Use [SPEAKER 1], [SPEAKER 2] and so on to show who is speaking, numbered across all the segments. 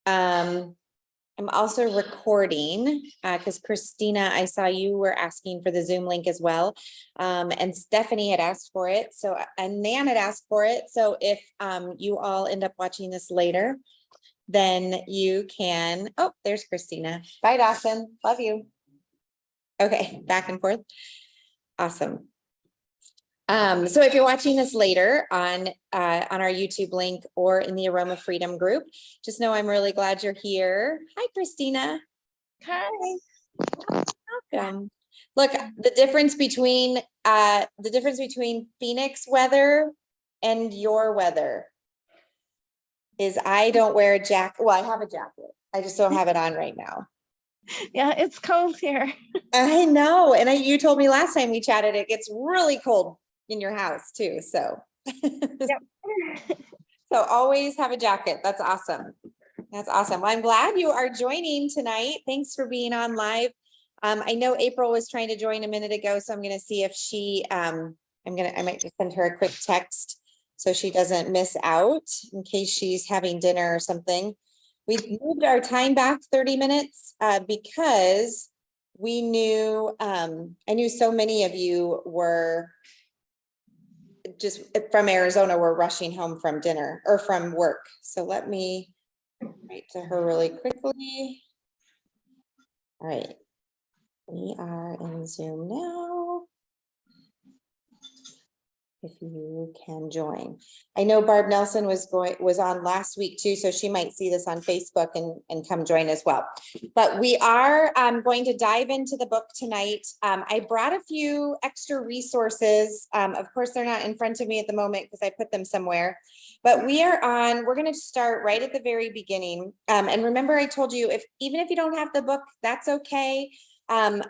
[SPEAKER 1] I'm also recording because Christina, I saw you were asking for the Zoom link as well. And Stephanie had asked for it. So, and Nan had asked for it. So if you all end up watching this later, then you can, oh, there's Christina. Bye, Dawson. Love you. Okay, back and forth. Awesome. So if you're watching this later on our YouTube link or in the Aroma Freedom group, just know I'm really glad you're here. Hi, Christina.
[SPEAKER 2] Hi.
[SPEAKER 1] Welcome. Look, the difference between Phoenix weather and your weather is I don't wear a jacket. Well, I have a jacket. I just don't have it on right now.
[SPEAKER 2] Yeah, it's cold here.
[SPEAKER 1] I know. And you told me last time we chatted, it gets really cold in your house too. So,
[SPEAKER 2] Yep.
[SPEAKER 1] so always have a jacket. That's awesome. That's awesome. Well, I'm glad you are joining tonight. Thanks for being on live. I know April was trying to join a minute ago, so I'm going to see if she, I might just send her a quick text so she doesn't miss out in case she's having dinner or something. We moved our time back 30 minutes because we knew, I knew so many of you were just from Arizona, were rushing home from dinner or from work. So let me write to her really quickly. All right. We are in Zoom now. If you can join. I know Barb Nelson was on last week too, so she might see this on Facebook and come join as well. But we are going to dive into the book tonight. I brought a few extra resources. Of course, they're not in front of me at the moment because I put them somewhere. But we're going to start right at the very beginning. And remember, I told you, even if you don't have the book, that's okay.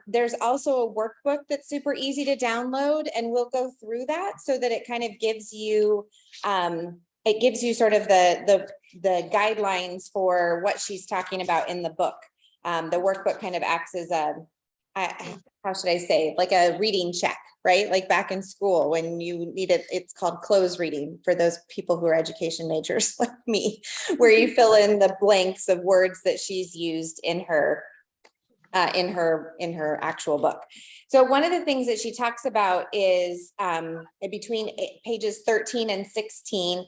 [SPEAKER 1] There's also a workbook that's super easy to download, and we'll go through that so that it kind of gives you, sort of the guidelines for what she's talking about in the book. The workbook kind of acts as how should I say, like a reading check, right? Like back in school when you need it, it's called close reading for those people who are education majors like me, where you fill in the blanks of words that she's used in her actual book. So one of the things that she talks about is between pages 13 and 16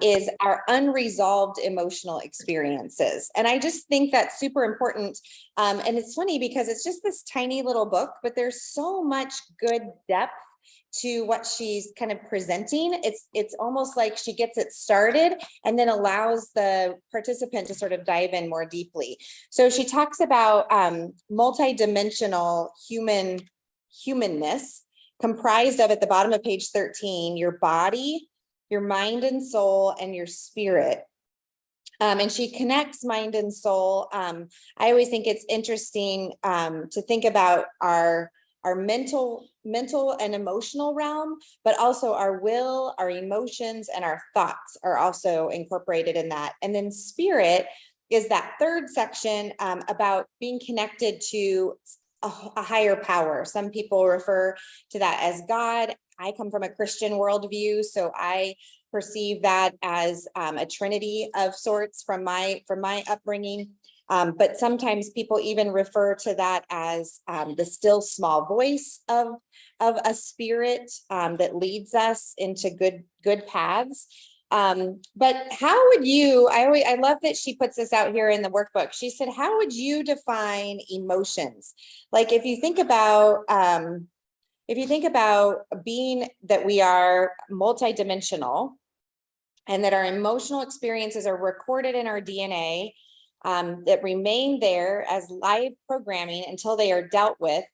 [SPEAKER 1] is our unresolved emotional experiences. And I just think that's super important. And it's funny because it's just this tiny little book, but there's so much good depth to what she's kind of presenting. It's almost like she gets it started and then allows the participant to sort of dive in more deeply. So she talks about multidimensional humanness, comprised of, at the bottom of page 13, your body, your mind and soul, and your spirit. And she connects mind and soul. I always think it's interesting to think about our mental and emotional realm, but also our will, our emotions, and our thoughts are also incorporated in that. And then spirit is that third section about being connected to a higher power. Some people refer to that as God. I come from a Christian worldview, so I perceive that as a trinity of sorts from my upbringing. But sometimes people even refer to that as the still small voice of a spirit that leads us into good paths. But how would you, I love that she puts this out here in the workbook. She said, how would you define emotions? Like if you think about being that we are multidimensional and that our emotional experiences are recorded in our DNA, that remain there as live programming until they are dealt with.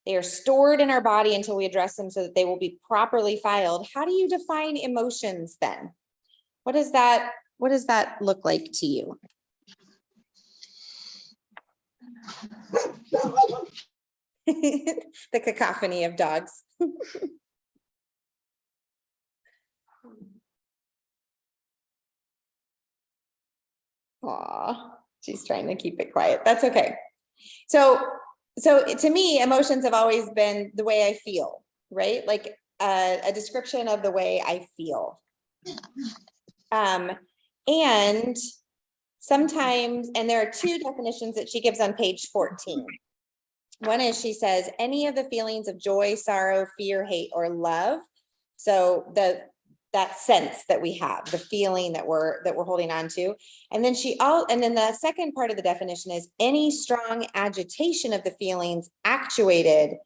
[SPEAKER 1] They are stored in our body until we address them so that they will be properly filed. How do you define emotions then? What does that look like to you? The cacophony of dogs. Aw, she's trying to keep it quiet. That's okay. So to me, emotions have always been the way I feel, right? Like a description of the way I feel. And sometimes, and there are two definitions that she gives on page 14. One is, she says, any of the feelings of joy, sorrow, fear, hate, or love. So that sense that we have, the feeling that we're holding on to. And then the second part of the definition is any strong agitation of the feelings actuated.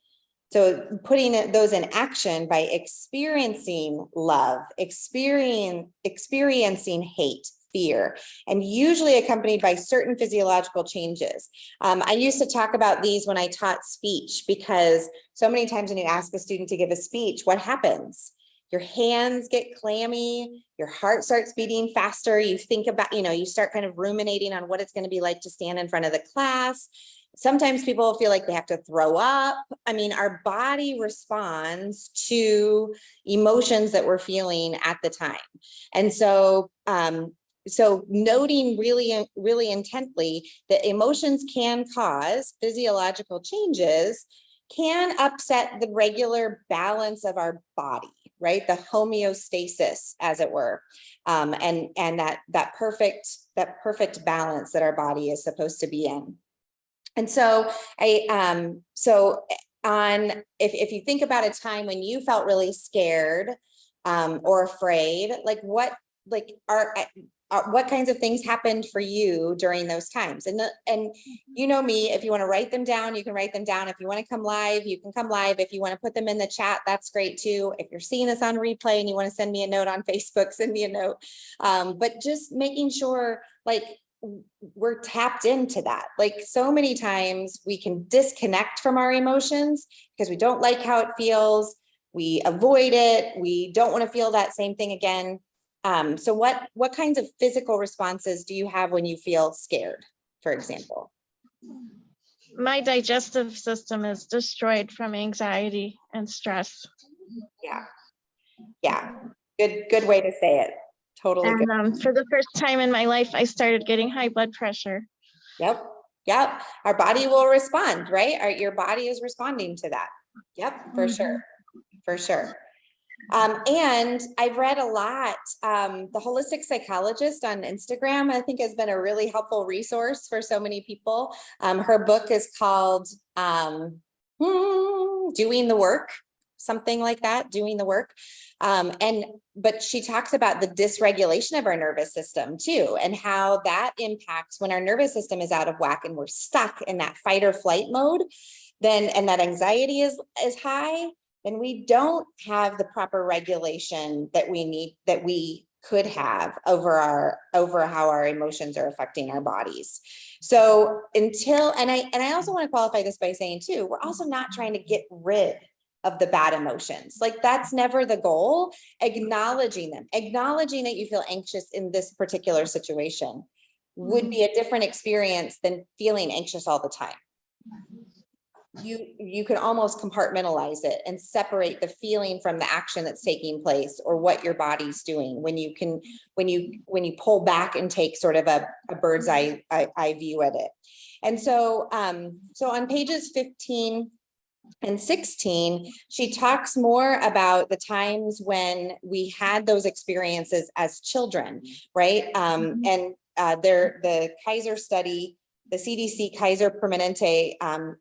[SPEAKER 1] So putting those in action by experiencing love, experiencing hate, fear, and usually accompanied by certain physiological changes. I used to talk about these when I taught speech, because so many times when you ask a student to give a speech, what happens? Your hands get clammy, your heart starts beating faster. You think about, you start kind of ruminating on what it's going to be like to stand in front of the class. Sometimes people feel like they have to throw up. I mean, our body responds to emotions that we're feeling at the time. And so, noting really, really intently that emotions can cause physiological changes, can upset the regular balance of our body, right? The homeostasis, as it were, and that perfect balance that our body is supposed to be in. And so if you think about a time when you felt really scared or afraid, what kinds of things happened for you during those times? And you know me, if you want to write them down, you can write them down. If you want to come live, you can come live. If you want to put them in the chat, that's great too. If you're seeing this on replay and you want to send me a note on Facebook, send me a note. But just making sure we're tapped into that. So many times we can disconnect from our emotions because we don't like how it feels. We avoid it. We don't want to feel that same thing again. So what kinds of physical responses do you have when you feel scared, for example?
[SPEAKER 2] My digestive system is destroyed from anxiety and stress.
[SPEAKER 1] Yeah. Good way to say it. Totally good.
[SPEAKER 2] And for the first time in my life, I started getting high blood pressure.
[SPEAKER 1] Yep. Our body will respond, right? Your body is responding to that. Yep, for sure. And I've read a lot. The Holistic Psychologist on Instagram, I think, has been a really helpful resource for so many people. Her book is called Doing the Work, something like that, Doing the Work. But she talks about the dysregulation of our nervous system too, and how that impacts when our nervous system is out of whack and we're stuck in that fight or flight mode, and that anxiety is high, then we don't have the proper regulation that we need, that we could have over how our emotions are affecting our bodies. So and I also want to qualify this by saying too, we're also not trying to get rid of the bad emotions. That's never the goal. Acknowledging them, acknowledging that you feel anxious in this particular situation would be a different experience than feeling anxious all the time. You can almost compartmentalize it and separate the feeling from the action that's taking place or what your body's doing when you pull back and take sort of a bird's eye view at it. And so on pages 15 and 16, she talks more about the times when we had those experiences as children, right? And the Kaiser study, the CDC Kaiser Permanente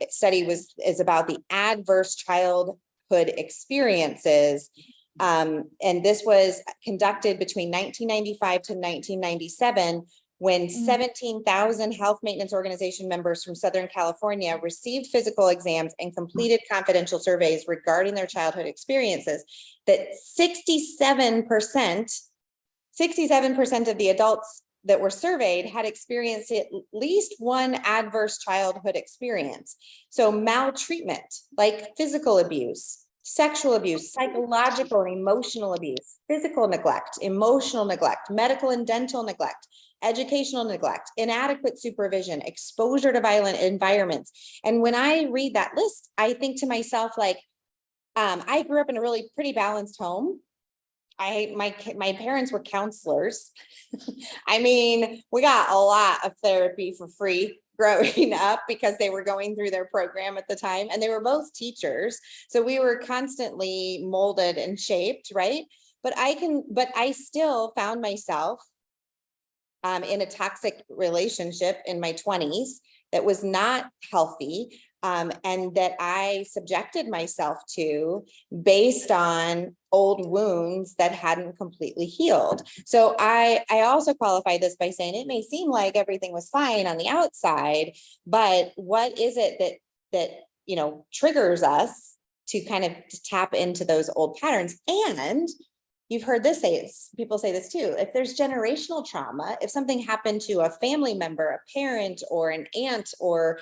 [SPEAKER 1] study is about the adverse childhood experiences. And this was conducted between 1995 to 1997, when 17,000 health maintenance organization members from Southern California received physical exams and completed confidential surveys regarding their childhood experiences, that 67% of the adults that were surveyed had experienced at least one adverse childhood experience. So maltreatment, like physical abuse, sexual abuse, psychological and emotional abuse, physical neglect, emotional neglect, medical and dental neglect, educational neglect, inadequate supervision, exposure to violent environments. And when I read that list, I think to myself, I grew up in a really pretty balanced home. My parents were counselors. I mean, we got a lot of therapy for free growing up because they were going through their program at the time, and they were both teachers. So we were constantly molded and shaped, right? But I still found myself in a toxic relationship in my 20s that was not healthy, and that I subjected myself to based on old wounds that hadn't completely healed. So I also qualify this by saying it may seem like everything was fine on the outside, but what is it that triggers us to kind of tap into those old patterns? And you've heard this people say this too. If there's generational trauma, if something happened to a family member, a parent or an aunt, or,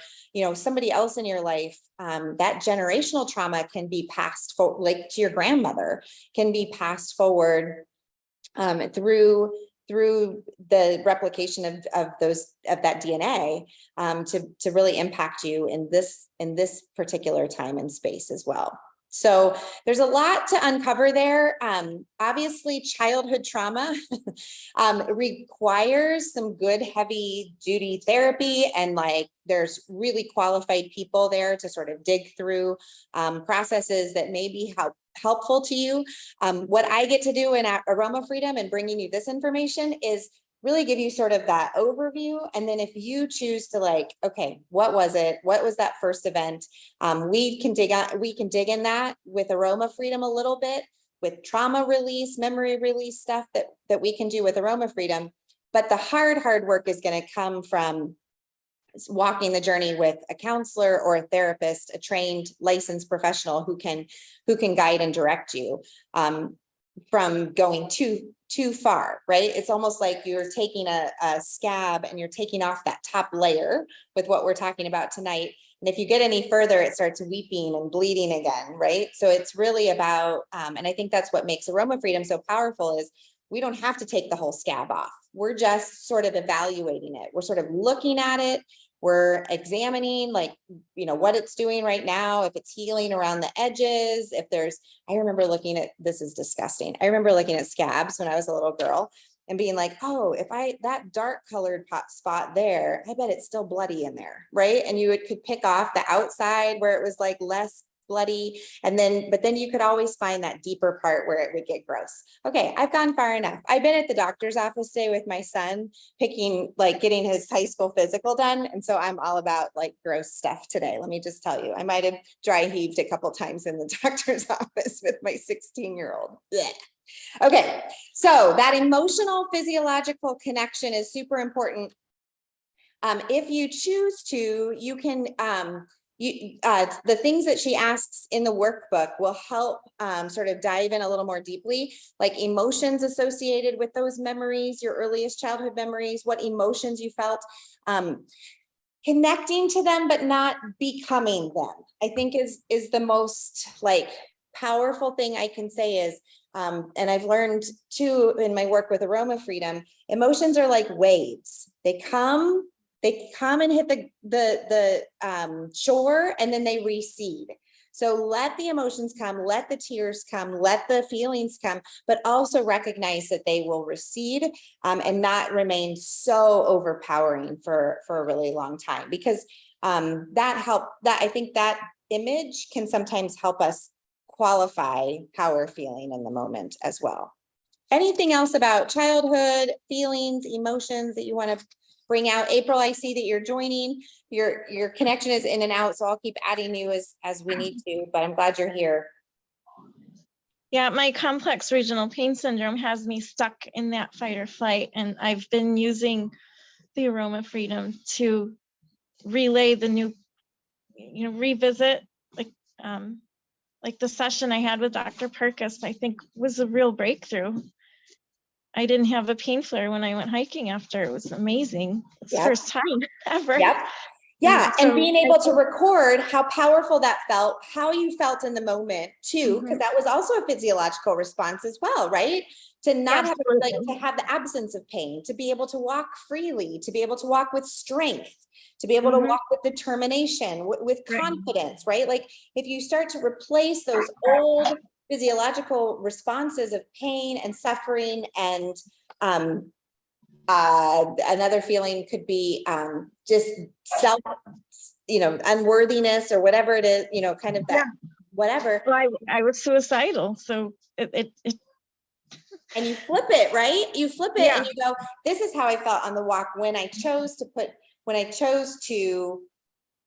[SPEAKER 1] somebody else in your life, that generational trauma can be passed forward, like to your grandmother, can be passed forward through the replication of that DNA to really impact you in this particular time and space as well. So there's a lot to uncover there. Obviously, childhood trauma requires some good heavy duty therapy, and there's really qualified people there to sort of dig through processes that may be helpful to you. What I get to do in Aroma Freedom and bringing you this information is really give you sort of that overview. And then if you choose to okay, what was it? What was that first event? We can dig in that with Aroma Freedom a little bit, with trauma release, memory release stuff that we can do with Aroma Freedom. But the hard work is going to come from walking the journey with a counselor or a therapist, a trained licensed professional who can guide and direct you from going too far, right? It's almost like you're taking a scab and you're taking off that top layer with what we're talking about tonight. And if you get any further, it starts weeping and bleeding again, right? So it's really about, and I think that's what makes Aroma Freedom so powerful, is we don't have to take the whole scab off. We're just sort of evaluating it. We're sort of looking at it. We're examining what it's doing right now, if it's healing around the edges, I remember looking at, this is disgusting. I remember looking at scabs when I was a little girl and being like, oh, that dark colored spot there, I bet it's still bloody in there, right? And you could pick off the outside where it was less bloody, but then you could always find that deeper part where it would get gross. Okay, I've gone far enough. I've been at the doctor's office today with my son getting his high school physical done, and so I'm all about gross stuff today. Let me just tell you, I might have dry heaved a couple times in the doctor's office with my 16-year-old. Okay, so that emotional physiological connection is super important. If you choose to, you can the things that she asks in the workbook will help sort of dive in a little more deeply, like emotions associated with those memories, your earliest childhood memories, what emotions you felt, connecting to them, but not becoming them, I think is the most powerful thing I can say is, and I've learned too in my work with Aroma Freedom, emotions are like waves. They come and hit the shore, and then they recede. So let the emotions come, let the tears come, let the feelings come, but also recognize that they will recede and not remain so overpowering for a really long time, because I think that image can sometimes help us qualify how we're feeling in the moment as well. Anything else about childhood, feelings, emotions that you want to bring out? April, I see that you're joining. Your connection is in and out, so I'll keep adding you as we need to, but I'm glad you're here.
[SPEAKER 2] Yeah, my complex regional pain syndrome has me stuck in that fight or flight, and I've been using the Aroma Freedom to relay the new, revisit, like the session I had with Dr. Perkis, I think was a real breakthrough. I didn't have a pain flare when I went hiking after. It was amazing. It's the first time ever.
[SPEAKER 1] Yep. Yeah, and being able to record how powerful that felt, how you felt in the moment too, because that was also a physiological response as well, right? To not have to have the absence of pain, to be able to walk freely, to be able to walk with strength, to be able to walk with determination, with confidence, right? Like if you start to replace those old physiological responses of pain and suffering, and another feeling could be just self, unworthiness or whatever it is, kind of that, whatever.
[SPEAKER 2] Well, I was suicidal, so it
[SPEAKER 1] And you flip it, right? You flip it
[SPEAKER 2] Yeah.
[SPEAKER 1] and you go, this is how I felt on the walk when I chose to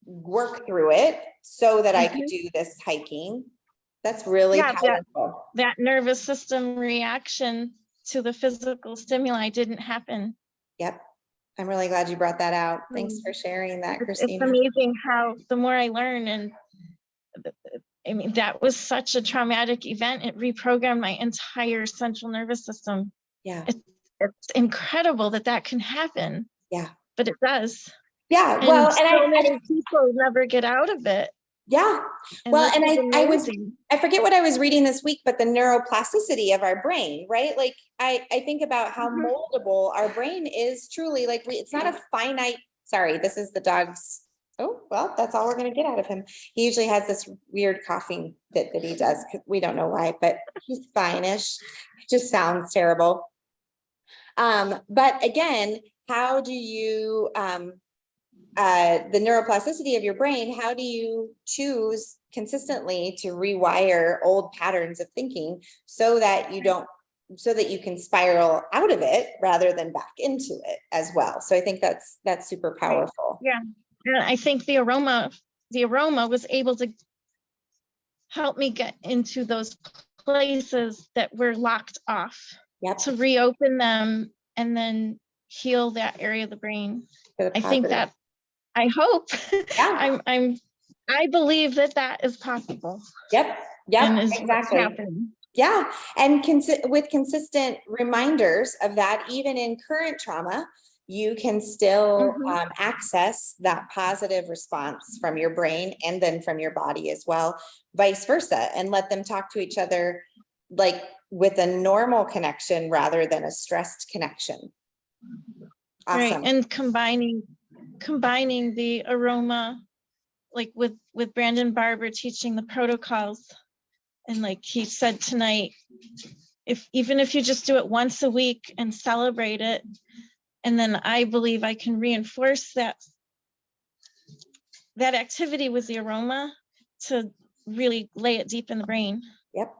[SPEAKER 1] work through it so that I could do this hiking. That's really
[SPEAKER 2] Yeah,
[SPEAKER 1] powerful.
[SPEAKER 2] that nervous system reaction to the physical stimuli didn't happen.
[SPEAKER 1] Yep. I'm really glad you brought that out. Thanks for sharing that,
[SPEAKER 2] It's
[SPEAKER 1] Christina.
[SPEAKER 2] amazing how the more I learn, and I mean, that was such a traumatic event. It reprogrammed my entire central nervous system.
[SPEAKER 1] Yeah.
[SPEAKER 2] It's incredible that can happen.
[SPEAKER 1] Yeah.
[SPEAKER 2] But it does.
[SPEAKER 1] Yeah.
[SPEAKER 2] And
[SPEAKER 1] Well,
[SPEAKER 2] so many people never get out of it.
[SPEAKER 1] Yeah.
[SPEAKER 2] And
[SPEAKER 1] Well, and I forget what I was reading this week, but the neuroplasticity of our brain, right? Like I think about how moldable our brain is truly. Like it's not a finite, sorry, this is the dog's. Oh, well, that's all we're going to get out of him. He usually has this weird coughing fit that he does. We don't know why, but he's fine-ish. Just sounds terrible. But again, how do you, the neuroplasticity of your brain, how do you choose consistently to rewire old patterns of thinking so that you can spiral out of it rather than back into it as well. So I think that's super powerful.
[SPEAKER 2] Yeah. And I think the aroma was able to help me get into those places that were locked off.
[SPEAKER 1] Yep.
[SPEAKER 2] To reopen them and then heal that area of the brain. I think that, I hope,
[SPEAKER 1] yeah.
[SPEAKER 2] I believe that is possible.
[SPEAKER 1] Yep.
[SPEAKER 2] And is
[SPEAKER 1] exactly
[SPEAKER 2] happening.
[SPEAKER 1] Yeah. And with consistent reminders of that, even in current trauma, you can still access that positive response from your brain and then from your body as well, vice versa, and let them talk to each other like with a normal connection rather than a stressed connection. Awesome.
[SPEAKER 2] Right. And combining the aroma, like with Brandon Barber teaching the protocols. And like he said tonight, even if you just do it once a week and celebrate it, and then I believe I can reinforce that activity with the aroma to really lay it deep in the brain.
[SPEAKER 1] Yep.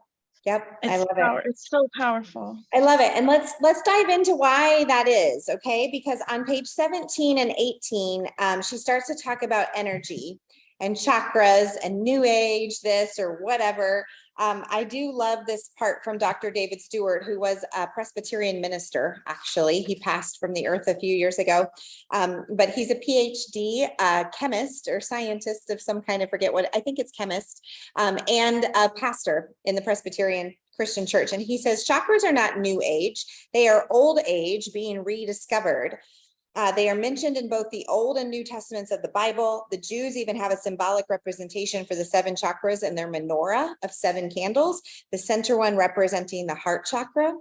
[SPEAKER 1] I love it.
[SPEAKER 2] It's so powerful.
[SPEAKER 1] I love it. And let's dive into why that is, okay? Because on page 17 and 18, she starts to talk about energy and chakras and New Age, this or whatever. I do love this part from Dr. David Stewart, who was a Presbyterian minister, actually. He passed from the earth a few years ago, but he's a PhD chemist or scientist of some kind, I forget what, I think it's chemist, and a pastor in the Presbyterian Christian church. And he says, chakras are not New Age. They are old age being rediscovered. They are mentioned in both the Old and New Testaments of the Bible. The Jews even have a symbolic representation for the 7 chakras in their menorah of 7 candles, the center one representing the heart chakra.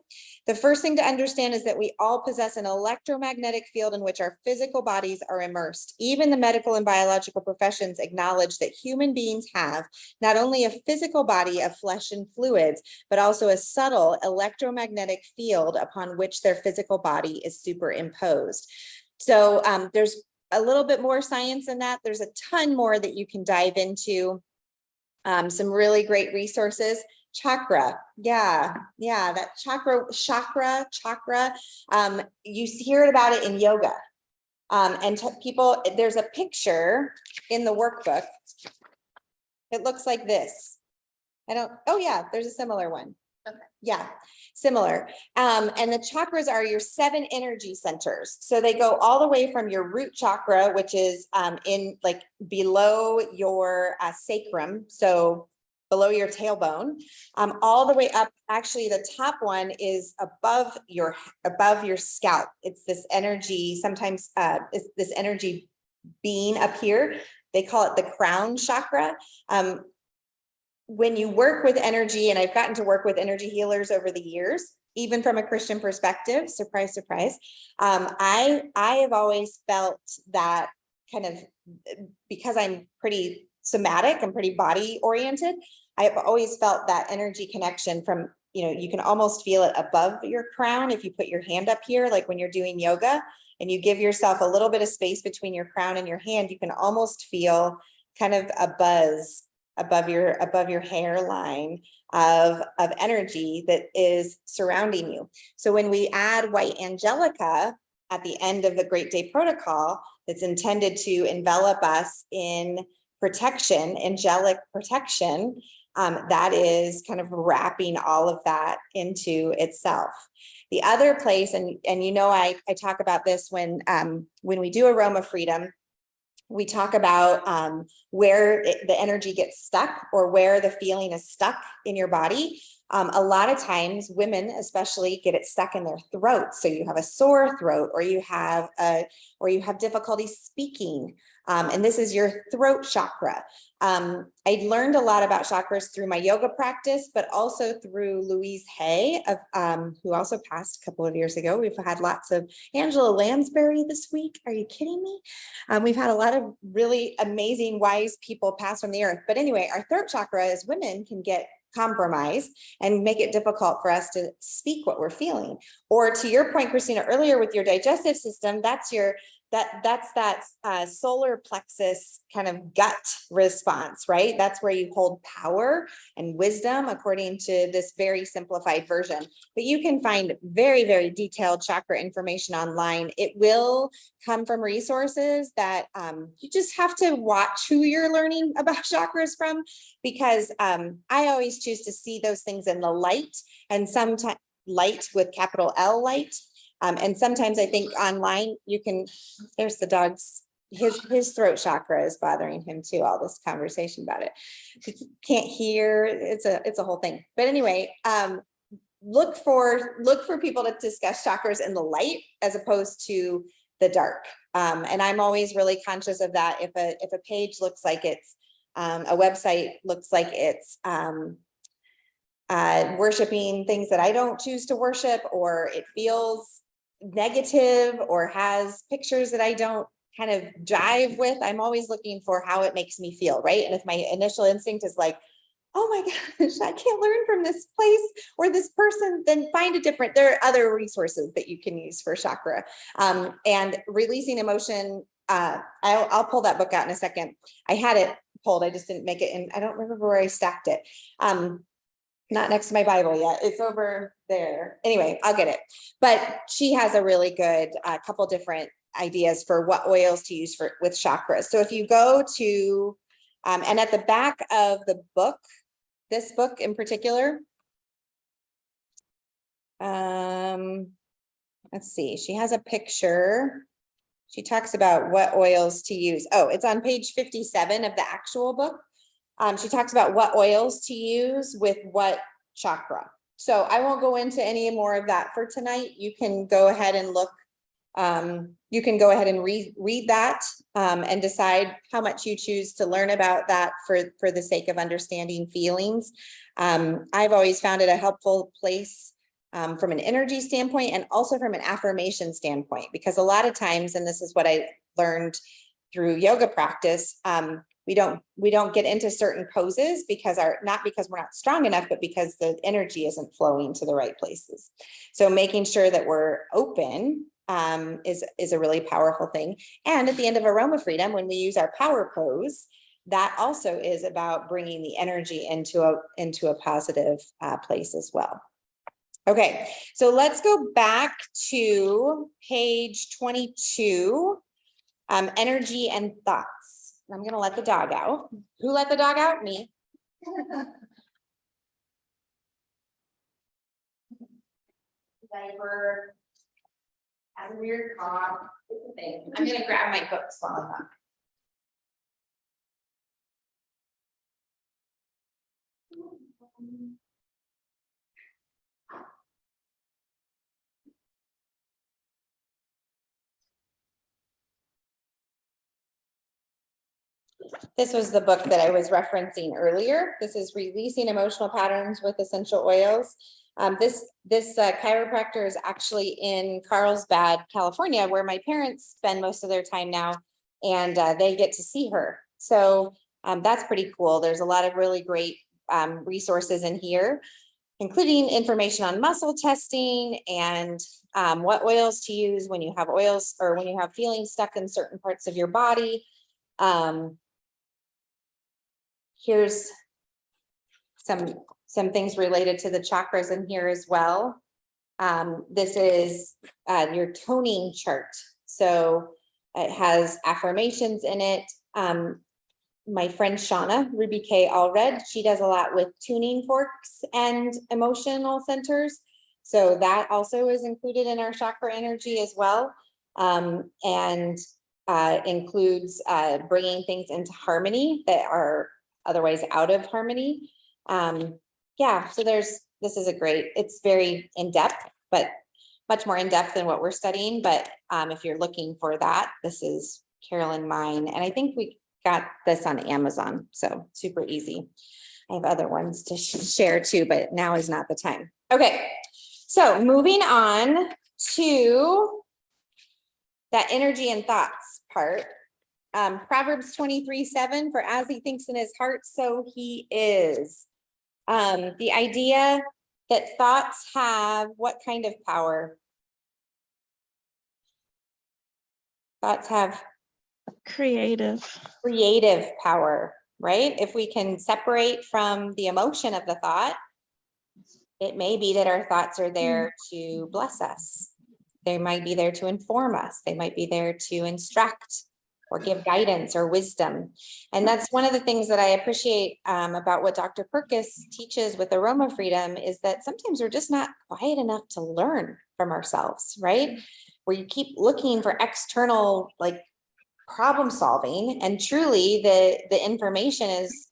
[SPEAKER 1] The first thing to understand is that we all possess an electromagnetic field in which our physical bodies are immersed. Even the medical and biological professions acknowledge that human beings have not only a physical body of flesh and fluids, but also a subtle electromagnetic field upon which their physical body is superimposed. So there's a little bit more science in that. There's a ton more that you can dive into. Some really great resources. Chakra. Yeah. That chakra. You hear about it in yoga. And people, there's a picture in the workbook. It looks like this. Oh yeah, there's a similar one. Okay. Yeah, similar. And the chakras are your 7 energy centers. So they go all the way from your root chakra, which is in like below your sacrum. So below your tailbone, all the way up. Actually, the top one is above your scalp. It's this energy, sometimes it's this energy being up here. They call it the crown chakra. When you work with energy, and I've gotten to work with energy healers over the years, even from a Christian perspective, surprise, surprise. I have always felt that kind of, because I'm pretty somatic, I'm pretty body oriented. I've always felt that energy connection from, you can almost feel it above your crown. If you put your hand up here, like when you're doing yoga and you give yourself a little bit of space between your crown and your hand, you can almost feel kind of a buzz above your hairline of energy that is surrounding you. So when we add white angelica at the end of the Great Day Protocol, that's intended to envelop us in protection, angelic protection, that is kind of wrapping all of that into itself. The other place, and you know, I talk about this when we do Aroma Freedom, we talk about where the energy gets stuck or where the feeling is stuck in your body. A lot of times women especially get it stuck in their throat. So you have a sore throat, or you have difficulty speaking. And this is your throat chakra. I learned a lot about chakras through my yoga practice, but also through Louise Hay, who also passed a couple of years ago. We've had lots of Angela Lansbury this week. Are you kidding me? We've had a lot of really amazing, wise people pass from the earth. But anyway, our throat chakra as women can get compromised and make it difficult for us to speak what we're feeling. Or to your point, Christina, earlier with your digestive system, that's that solar plexus kind of gut response, right? That's where you hold power and wisdom according to this very simplified version. But you can find very, very detailed chakra information online. It will come from resources that you just have to watch who you're learning about chakras from, because I always choose to see those things in the light, and sometimes light with capital L, light. And sometimes I think online you can, there's the dog's, his throat chakra is bothering him too, all this conversation about it. He can't hear, it's a whole thing. But anyway, look for people to discuss chakras in the light as opposed to the dark. And I'm always really conscious of that. If a page looks like it's, a website looks like it's worshiping things that I don't choose to worship, or it feels negative or has pictures that I don't kind of jive with, I'm always looking for how it makes me feel, right? And if my initial instinct is like, oh my gosh, I can't learn from this place or this person, then find a different, there are other resources that you can use for chakra. And releasing emotion, I'll pull that book out in a second. I had it pulled, I just didn't make it, and I don't remember where I stacked it. Not next to my Bible yet. It's over there. Anyway, I'll get it. But she has a really good couple different ideas for what oils to use with chakras. So if you go to, and at the back of the book, this book in particular, let's see, she has a picture. She talks about what oils to use. Oh, it's on page 57 of the actual book. She talks about what oils to use with what chakra. So I won't go into any more of that for tonight. You can go ahead and look. You can go ahead and read that and decide how much you choose to learn about that for the sake of understanding feelings. I've always found it a helpful place from an energy standpoint and also from an affirmation standpoint, because a lot of times, and this is what I learned through yoga practice, we don't get into certain poses because not because we're not strong enough, but because the energy isn't flowing to the right places. So making sure that we're open is a really powerful thing. And at the end of Aroma Freedom, when we use our power pose, that also is about bringing the energy into a positive place as well. Okay, so let's go back to page 22, energy and thoughts. I'm going to let the dog out. Who let the dog out? Me. Diaper. Has a weird cough. It's a thing. I'm going to grab my books while I'm up. This was the book that I was referencing earlier. This is Releasing Emotional Patterns with Essential Oils. This chiropractor is actually in Carlsbad, California, where my parents spend most of their time now, and they get to see her. So that's pretty cool. There's a lot of really great resources in here, including information on muscle testing and what oils to use when you have oils or when you have feelings stuck in certain parts of your body. here's some things related to the chakras in here as well. This is your toning chart. So it has affirmations in it. My friend Shauna, Ruby K. Allred, she does a lot with tuning forks and emotional centers. So that also is included in our chakra energy as well. And includes bringing things into harmony that are otherwise out of harmony. Yeah, so this is it's very in-depth, but much more in-depth than what we're studying. But if you're looking for that, this is Carolyn Mine. And I think we got this on Amazon, so super easy. I have other ones to share too, but now is not the time. Okay, so moving on to that energy and thoughts part. Proverbs 23:7, for as he thinks in his heart, so he is. The idea that thoughts have what kind of power? Thoughts have
[SPEAKER 2] Creative
[SPEAKER 1] power, right? If we can separate from the emotion of the thought, it may be that our thoughts are there to bless us. They might be there to inform us. They might be there to instruct or give guidance or wisdom. And that's one of the things that I appreciate about what Dr. Perkis teaches with Aroma Freedom, is that sometimes we're just not quiet enough to learn from ourselves, right? Where you keep looking for external like problem solving, and truly the information is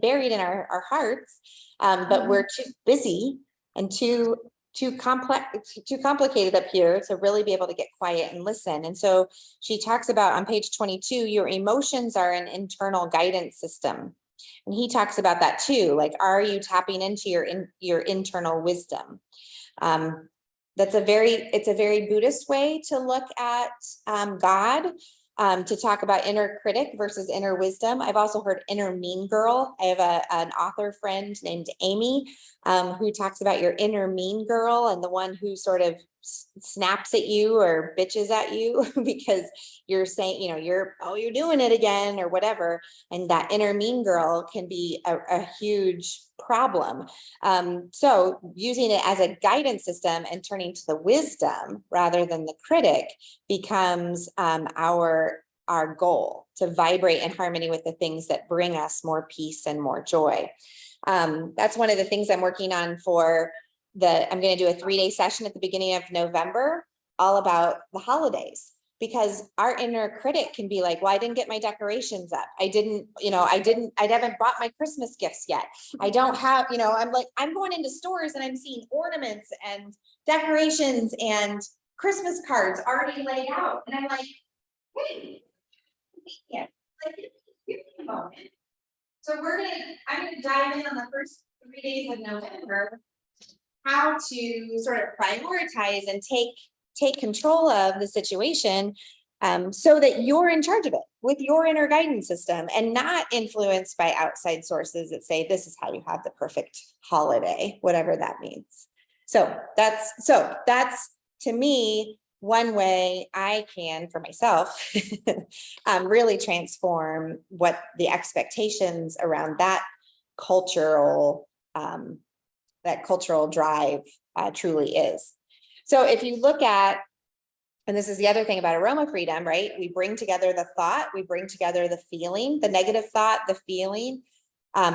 [SPEAKER 1] buried in our hearts, but we're too busy and too complicated up here to really be able to get quiet and listen. And so she talks about on page 22, your emotions are an internal guidance system. And he talks about that too. Like, are you tapping into your internal wisdom? It's a very Buddhist way to look at God. To talk about inner critic versus inner wisdom. I've also heard inner mean girl. I have an author friend named Amy who talks about your inner mean girl, and the one who sort of snaps at you or bitches at you because you're saying, you're doing it again or whatever. And that inner mean girl can be a huge problem. So using it as a guidance system and turning to the wisdom rather than the critic becomes our goal, to vibrate in harmony with the things that bring us more peace and more joy. That's one of the things I'm working on I'm going to do a 3-day session at the beginning of November, all about the holidays, because our inner critic can be like, well, I didn't get my decorations up. I haven't bought my Christmas gifts yet. I don't have, I'm going into stores and I'm seeing ornaments and decorations and Christmas cards already laid out. And I'm like, hey, yeah, give me a moment. So I'm going to dive in on the first 3 days of November, how to sort of prioritize and take control of the situation, so that you're in charge of it with your inner guidance system and not influenced by outside sources that say, this is how you have the perfect holiday, whatever that means. So that's to me, one way I can, for myself, really transform what the expectations around that cultural drive truly is. So if you look at, and this is the other thing about aroma freedom, right? We bring together the thought, we bring together the feeling, the negative thought, the feeling,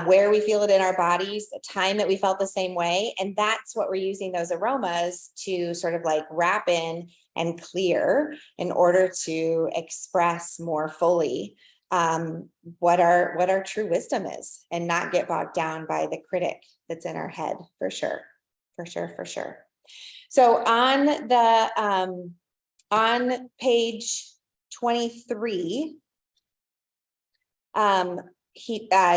[SPEAKER 1] where we feel it in our bodies, the time that we felt the same way. And that's what we're using those aromas to sort of like wrap in and clear in order to express more fully what our true wisdom is, and not get bogged down by the critic that's in our head, for sure. So on page 23,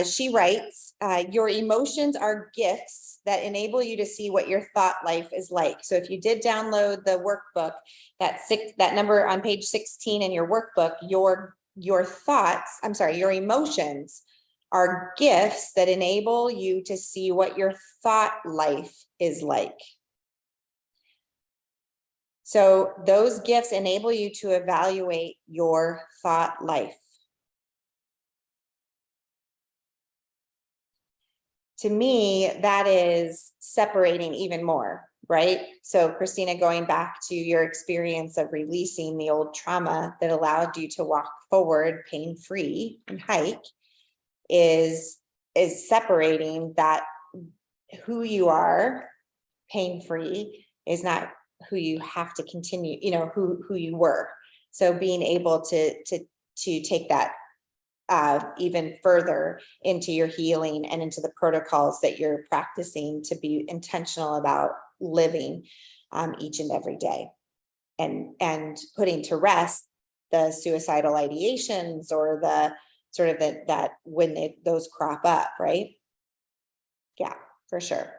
[SPEAKER 1] she writes, your emotions are gifts that enable you to see what your thought life is like. So if you did download the workbook, that number on page 16 in your workbook, your emotions are gifts that enable you to see what your thought life is like. So those gifts enable you to evaluate your thought life. to me, that is separating even more, right? So Christina, going back to your experience of releasing the old trauma that allowed you to walk forward pain-free and hike is separating that who you are pain-free is not who you have to continue, who you were. So being able to take that even further into your healing and into the protocols that you're practicing to be intentional about living each and every day, and putting to rest the suicidal ideations or the sort of that when those crop up, right? Yeah, for sure.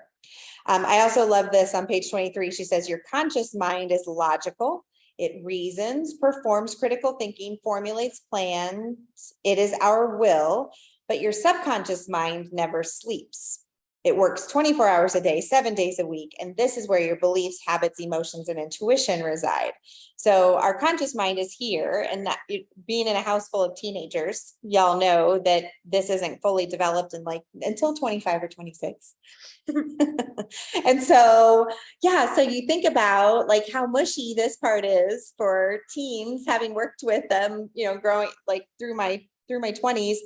[SPEAKER 1] I also love this on page 23. She says, your conscious mind is logical. It reasons, performs critical thinking, formulates plans. It is our will, but your subconscious mind never sleeps. It works 24 hours a day, 7 days a week. And this is where your beliefs, habits, emotions, and intuition reside. So our conscious mind is here, and that being in a house full of teenagers, y'all know that this isn't fully developed until 25 or 26. And so, yeah, so you think about how mushy this part is for teens, having worked with them, growing through my 20s,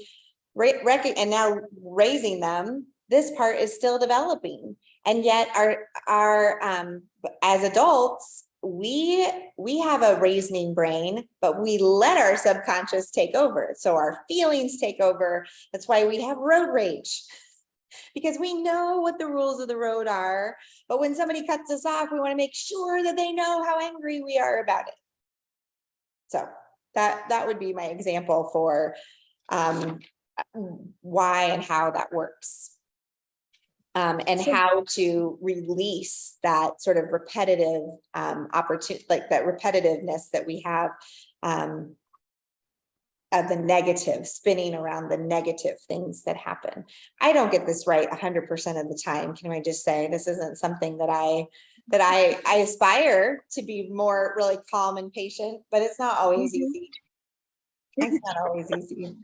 [SPEAKER 1] and now raising them. This part is still developing, and yet our as adults, we have a reasoning brain, but we let our subconscious take over. So our feelings take over. That's why we have road rage, because we know what the rules of the road are. But when somebody cuts us off, we want to make sure that they know how angry we are about it. So that would be my example for why and how that works. And how to release that sort of repetitive opportunity, that repetitiveness that we have of the negative, spinning around the negative things that happen. I don't get this right 100% of the time. Can I just say, this isn't something that I aspire to be more really calm and patient, but it's not always easy. It's not always easy.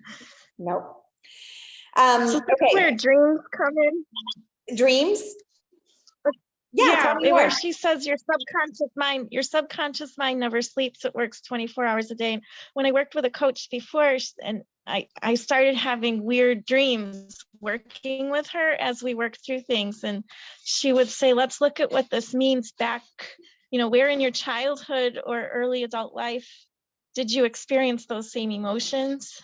[SPEAKER 1] Nope.
[SPEAKER 2] So okay. Where dreams come in?
[SPEAKER 1] Dreams?
[SPEAKER 2] Yeah, where she says your subconscious mind never sleeps. It works 24 hours a day. When I worked with a coach before, and I started having weird dreams working with her as we worked through things. And she would say, let's look at what this means back, where in your childhood or early adult life did you experience those same emotions?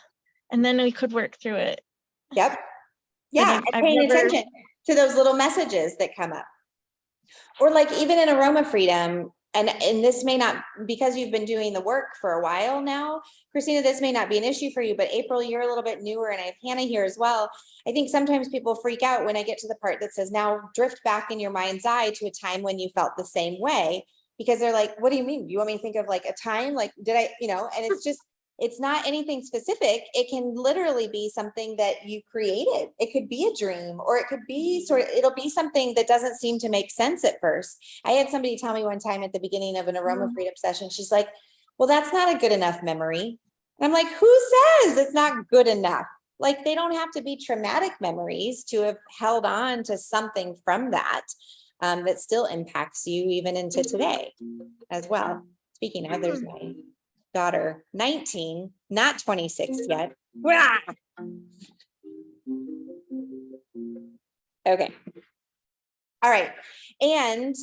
[SPEAKER 2] And then we could work through it.
[SPEAKER 1] Yep. Yeah, and paying attention to those little messages that come up. Or even in Aroma Freedom, and this may not, because you've been doing the work for a while now, Christina, this may not be an issue for you, but April, you're a little bit newer, and I have Hannah here as well. I think sometimes people freak out when I get to the part that says, now drift back in your mind's eye to a time when you felt the same way, because they're like, what do you mean? You want me to think of a time? Did I, and it's just, it's not anything specific. It can literally be something that you created. It could be a dream, or it could be it'll be something that doesn't seem to make sense at first. I had somebody tell me one time at the beginning of an Aroma Freedom session, she's like, well, that's not a good enough memory. And I'm like, who says it's not good enough? They don't have to be traumatic memories to have held on to something from that, that still impacts you even into today as well. Speaking of, there's my daughter, 19, not 26 yet. Okay. All right. And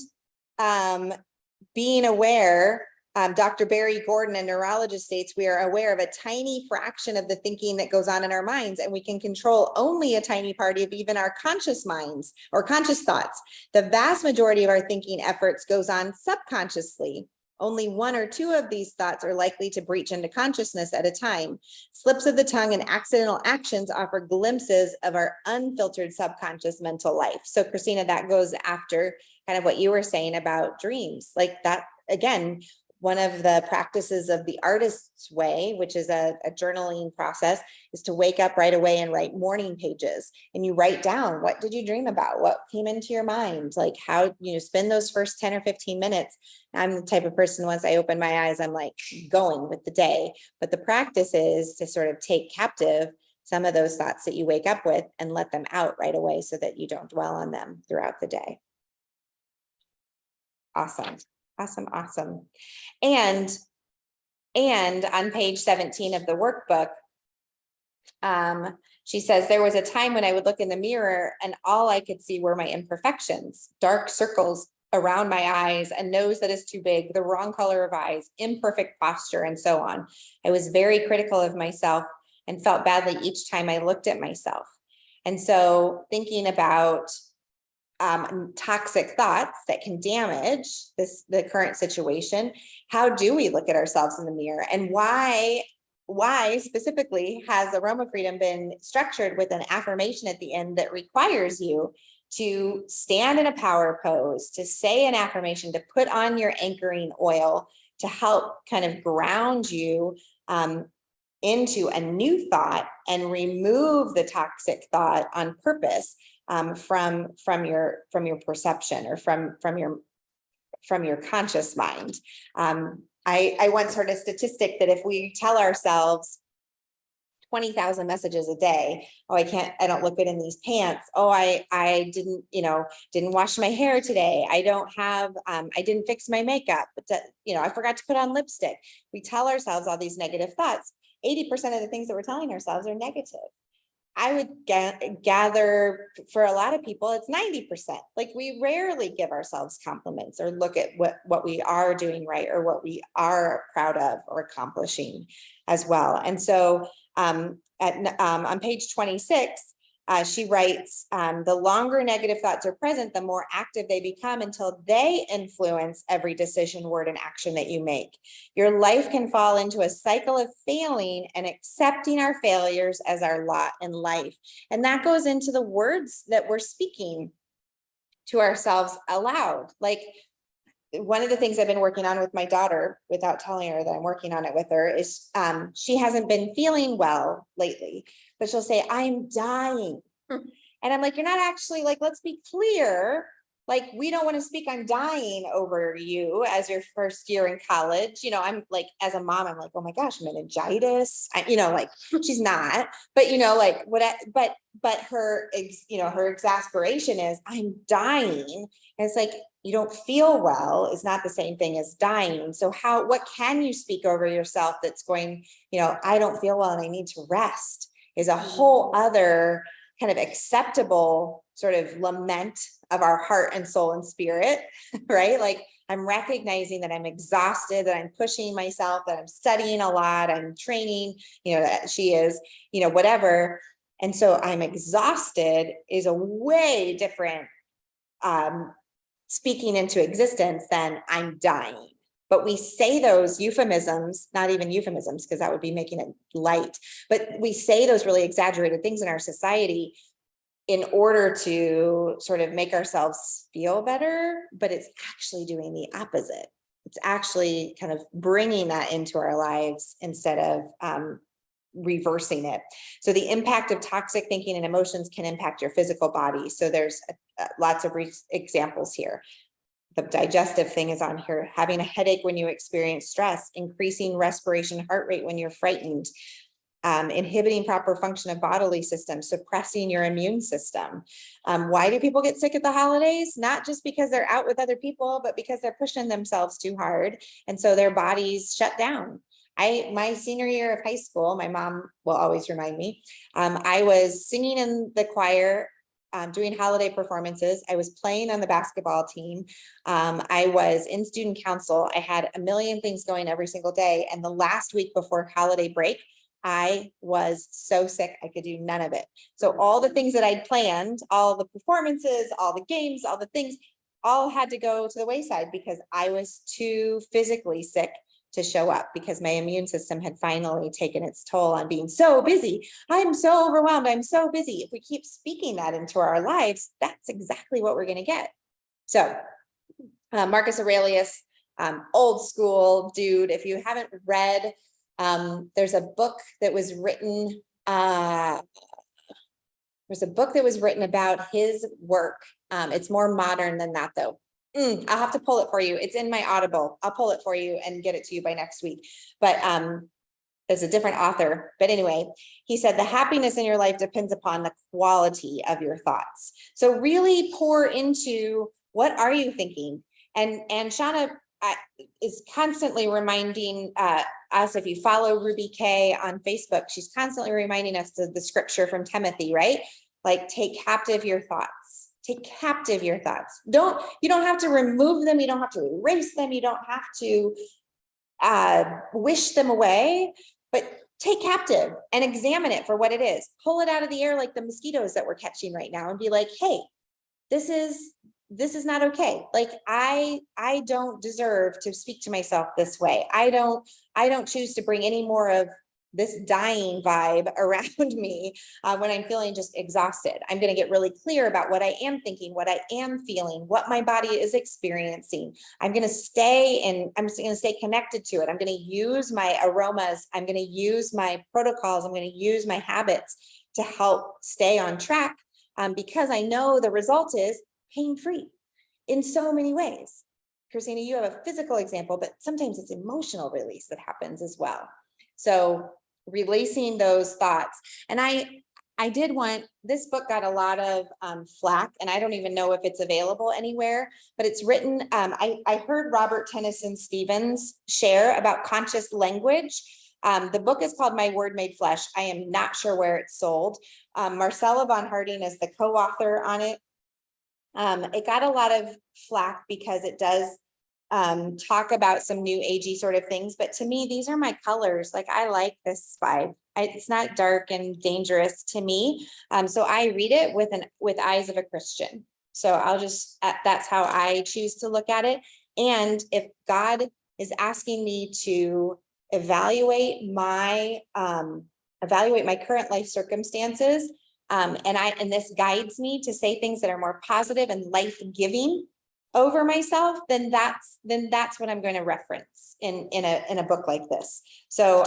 [SPEAKER 1] being aware, Dr. Barry Gordon, a neurologist, states we are aware of a tiny fraction of the thinking that goes on in our minds, and we can control only a tiny part of even our conscious minds or conscious thoughts. The vast majority of our thinking efforts goes on subconsciously. Only 1 or 2 of these thoughts are likely to breach into consciousness at a time. Slips of the tongue and accidental actions offer glimpses of our unfiltered subconscious mental life. So Christina, that goes after kind of what you were saying about dreams. That, again, one of the practices of the artist's way, which is a journaling process, is to wake up right away and write morning pages. And you write down, what did you dream about? What came into your mind? How, spend those first 10 or 15 minutes. I'm the type of person, once I open my eyes, I'm going with the day. But the practice is to sort of take captive some of those thoughts that you wake up with and let them out right away so that you don't dwell on them throughout the day. Awesome. Awesome. Awesome. And on page 17 of the workbook, she says, there was a time when I would look in the mirror and all I could see were my imperfections, dark circles around my eyes, a nose that is too big, the wrong color of eyes, imperfect posture, and so on. I was very critical of myself and felt badly each time I looked at myself. And so thinking about toxic thoughts that can damage the current situation, how do we look at ourselves in the mirror, and why specifically has Aroma Freedom been structured with an affirmation at the end that requires you to stand in a power pose, to say an affirmation, to put on your anchoring oil to help kind of ground you into a new thought and remove the toxic thought on purpose from your perception or from your conscious mind. I once heard a statistic that if we tell ourselves 20,000 messages a day, oh, I don't look good in these pants. Oh, I didn't wash my hair today. I didn't fix my makeup, but I forgot to put on lipstick. We tell ourselves all these negative thoughts. 80% of the things that we're telling ourselves are negative. I would gather for a lot of people, it's 90%. Like, we rarely give ourselves compliments or look at what we are doing right or what we are proud of or accomplishing as well. And so on page 26, she writes, the longer negative thoughts are present, the more active they become until they influence every decision, word, and action that you make. Your life can fall into a cycle of failing and accepting our failures as our lot in life. And that goes into the words that we're speaking to ourselves aloud. Like, one of the things I've been working on with my daughter, without telling her that I'm working on it with her, is she hasn't been feeling well lately, but she'll say, I'm dying. And I'm like, you're not actually, like, let's be clear. Like, we don't want to speak I'm dying over you as your first year in college. I'm like, as a mom, I'm like, oh my gosh, meningitis. Like, she's not, but like but her exasperation is I'm dying. And it's like, you don't feel well is not the same thing as dying. So what can you speak over yourself that's going, I don't feel well and I need to rest, is a whole other kind of acceptable sort of lament of our heart and soul and spirit, right? Like, I'm recognizing that I'm exhausted, that I'm pushing myself, that I'm studying a lot, I'm training, that she is, whatever. And so I'm exhausted is a way different speaking into existence than I'm dying. But we say those euphemisms, not even euphemisms, because that would be making it light, but we say those really exaggerated things in our society in order to sort of make ourselves feel better, but it's actually doing the opposite. It's actually kind of bringing that into our lives instead of reversing it. So the impact of toxic thinking and emotions can impact your physical body. So there's lots of examples here. The digestive thing is on here. Having a headache when you experience stress, increasing respiration heart rate when you're frightened, inhibiting proper function of bodily system, suppressing your immune system. Why do people get sick at the holidays? Not just because they're out with other people, but because they're pushing themselves too hard. And so their bodies shut down. My senior year of high school, my mom will always remind me, I was singing in the choir, doing holiday performances. I was playing on the basketball team. I was in student council. I had a million things going every single day. And the last week before holiday break, I was so sick, I could do none of it. So all the things that I'd planned, all the performances, all the games, all the things, all had to go to the wayside because I was too physically sick to show up, because my immune system had finally taken its toll on being so busy. I'm so overwhelmed. I'm so busy. If we keep speaking that into our lives, that's exactly what we're going to get. So Marcus Aurelius, old school dude. If you haven't read, there's a book that was written. There's a book that was written about his work. It's more modern than that, though. I'll have to pull it for you. It's in my Audible. I'll pull it for you and get it to you by next week. But There's a different author, but anyway, he said the happiness in your life depends upon the quality of your thoughts. So really pour into, what are you thinking? And Shauna is constantly reminding us, if you follow Ruby Kay on Facebook, she's constantly reminding us of the scripture from Timothy, right? Like, take captive your thoughts. Take captive your thoughts. You don't have to remove them. You don't have to erase them. You don't have to wish them away, but take captive and examine it for what it is. Pull it out of the air like the mosquitoes that we're catching right now and be like, hey, this is not okay. Like, I don't deserve to speak to myself this way. I don't choose to bring any more of this dying vibe around me when I'm feeling just exhausted. I'm going to get really clear about what I am thinking, what I am feeling, what my body is experiencing. I'm going to stay connected to it. I'm going to use my aromas. I'm going to use my protocols. I'm going to use my habits to help stay on track, because I know the result is pain-free in so many ways. Christina, you have a physical example, but sometimes it's emotional release that happens as well. So releasing those thoughts. And I did want, this book got a lot of flack, and I don't even know if it's available anywhere, but it's written, I heard Robert Tennyson Stevens share about conscious language. The book is called My Word Made Flesh. I am not sure where it's sold. Marcella von Harding is the co-author on it. It got a lot of flack because it does talk about some new agey sort of things, but to me, these are my colors. Like, I like this vibe. It's not dark and dangerous to me. So I read it with eyes of a Christian. So I'll just, that's how I choose to look at it. And if God is asking me to evaluate my current life circumstances, and this guides me to say things that are more positive and life-giving over myself, then that's what I'm going to reference in a book like this. So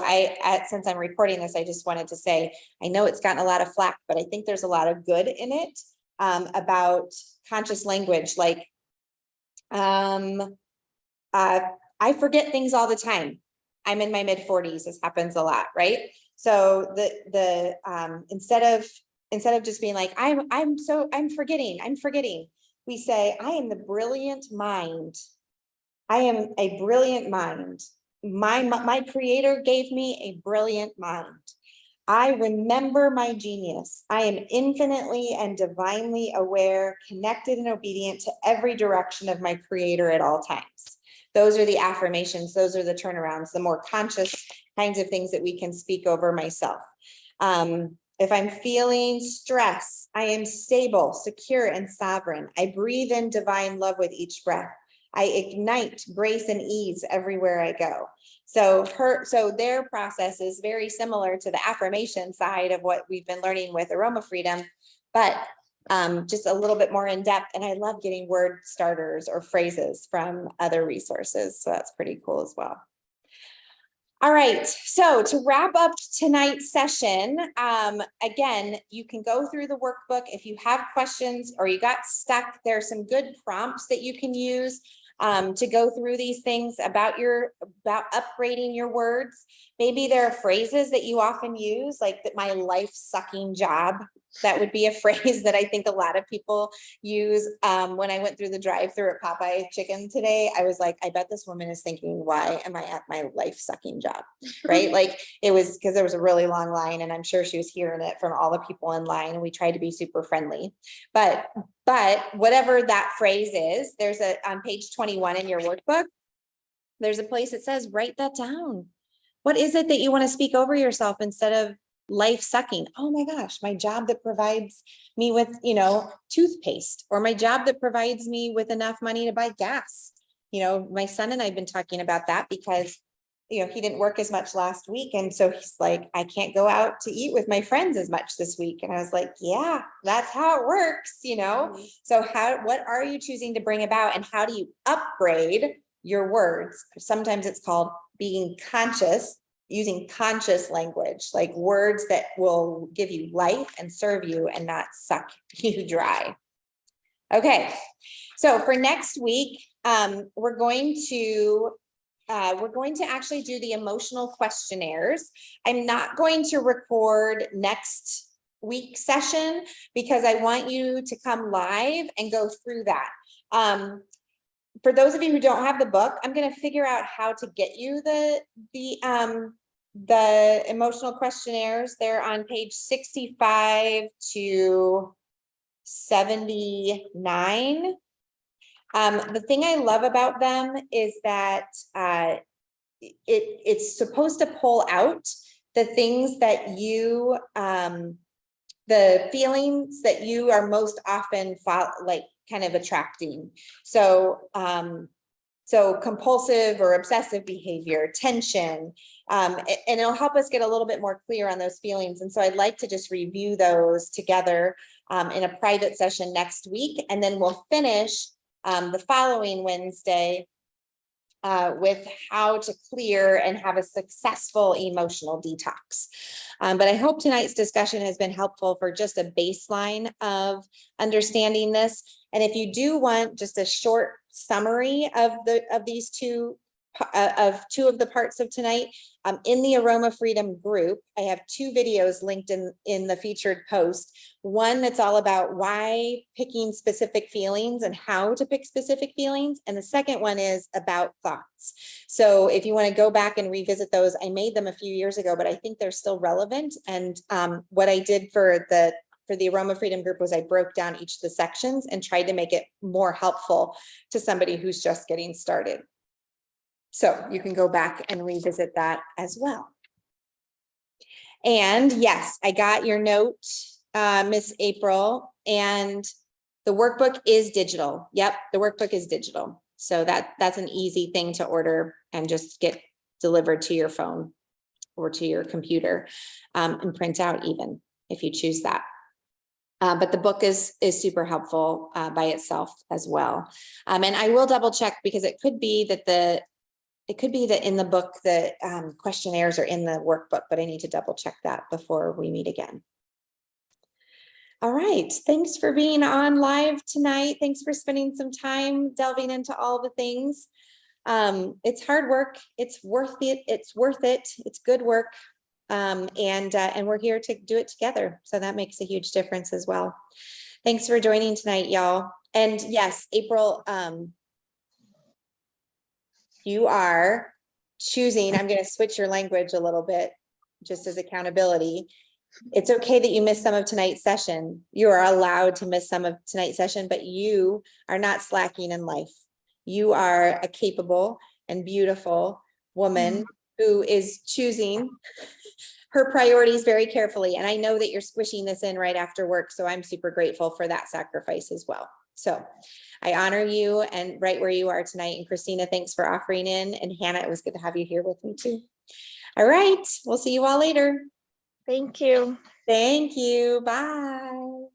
[SPEAKER 1] since I'm recording this, I just wanted to say, I know it's gotten a lot of flack, but I think there's a lot of good in it, about conscious language. Like, I forget things all the time. I'm in my mid 40s. This happens a lot, right? So instead of just being like, I'm forgetting. We say, I am the brilliant mind. I am a brilliant mind. My creator gave me a brilliant mind. I remember my genius. I am infinitely and divinely aware, connected and obedient to every direction of my creator at all times. Those are the affirmations. Those are the turnarounds, the more conscious kinds of things that we can speak over myself. If I'm feeling stress, I am stable, secure, and sovereign. I breathe in divine love with each breath. I ignite grace and ease everywhere I go. So their process is very similar to the affirmation side of what we've been learning with Aroma Freedom, but just a little bit more in depth. And I love getting word starters or phrases from other resources. So that's pretty cool as well. All right, so to wrap up tonight's session, again, you can go through the workbook. If you have questions or you got stuck, there are some good prompts that you can use to go through these things about upgrading your words. Maybe there are phrases that you often use, like that my life sucking job. That would be a phrase that I think a lot of people use. When I went through the drive-thru at Popeye Chicken today, I was like, I bet this woman is thinking, why am I at my life sucking job? Right? Like, it was because there was a really long line, and I'm sure she was hearing it from all the people in line, and we tried to be super friendly. But whatever that phrase is, there's on page 21 in your workbook, there's a place that says, write that down. What is it that you want to speak over yourself instead of life sucking? Oh my gosh, my job that provides me with, toothpaste, or my job that provides me with enough money to buy gas. My son and I've been talking about that because, he didn't work as much last week. And so he's like, I can't go out to eat with my friends as much this week. And I was like, yeah, that's how it works,
[SPEAKER 2] Mm-hmm.
[SPEAKER 1] So what are you choosing to bring about, and how do you upgrade your words? Sometimes it's called being conscious, using conscious language, like words that will give you life and serve you and not suck you dry. Okay, so for next week, we're going to we're going to actually do the emotional questionnaires. I'm not going to record next week's session because I want you to come live and go through that. For those of you who don't have the book, I'm going to figure out how to get you the emotional questionnaires. They're on page 65 to 79. The thing I love about them is that it's supposed to pull out the things that you, the feelings that you are most often kind of attracting. So, so compulsive or obsessive behavior, tension, and it'll help us get a little bit more clear on those feelings. And so I'd like to just review those together in a private session next week. And then we'll finish the following Wednesday with how to clear and have a successful emotional detox. But I hope tonight's discussion has been helpful for just a baseline of understanding this. And if you do want just a short summary of these two of the parts of tonight, in the Aroma Freedom group, I have 2 videos linked in the featured post. One that's all about why picking specific feelings and how to pick specific feelings. And the second one is about thoughts. So if you want to go back and revisit those, I made them a few years ago, but I think they're still relevant. And what I did for the Aroma Freedom group was I broke down each of the sections and tried to make it more helpful to somebody who's just getting started. So you can go back and revisit that as well. And yes, I got your note, Miss April, and the workbook is digital. Yep, the workbook is digital. So that's an easy thing to order and just get delivered to your phone or to your computer, and print out even if you choose that. But the book is super helpful by itself as well. And I will double check because it could be that in the book, the questionnaires are in the workbook, but I need to double check that before we meet again. All right. Thanks for being on live tonight. Thanks for spending some time delving into all the things. It's hard work. It's worth it. It's worth it. It's good work. And we're here to do it together. So that makes a huge difference as well. Thanks for joining tonight, y'all. And yes, April, you are choosing, I'm going to switch your language a little bit, just as accountability. It's okay that you missed some of tonight's session. You are allowed to miss some of tonight's session, but you are not slacking in life. You are a capable and beautiful woman who is choosing her priorities very carefully. And I know that you're squishing this in right after work. So I'm super grateful for that sacrifice as well. So I honor you and right where you are tonight. And Christina, thanks for offering in. And Hannah, it was good to have you here with me too. All right. We'll see you all later.
[SPEAKER 2] Thank you.
[SPEAKER 1] Thank you. Bye.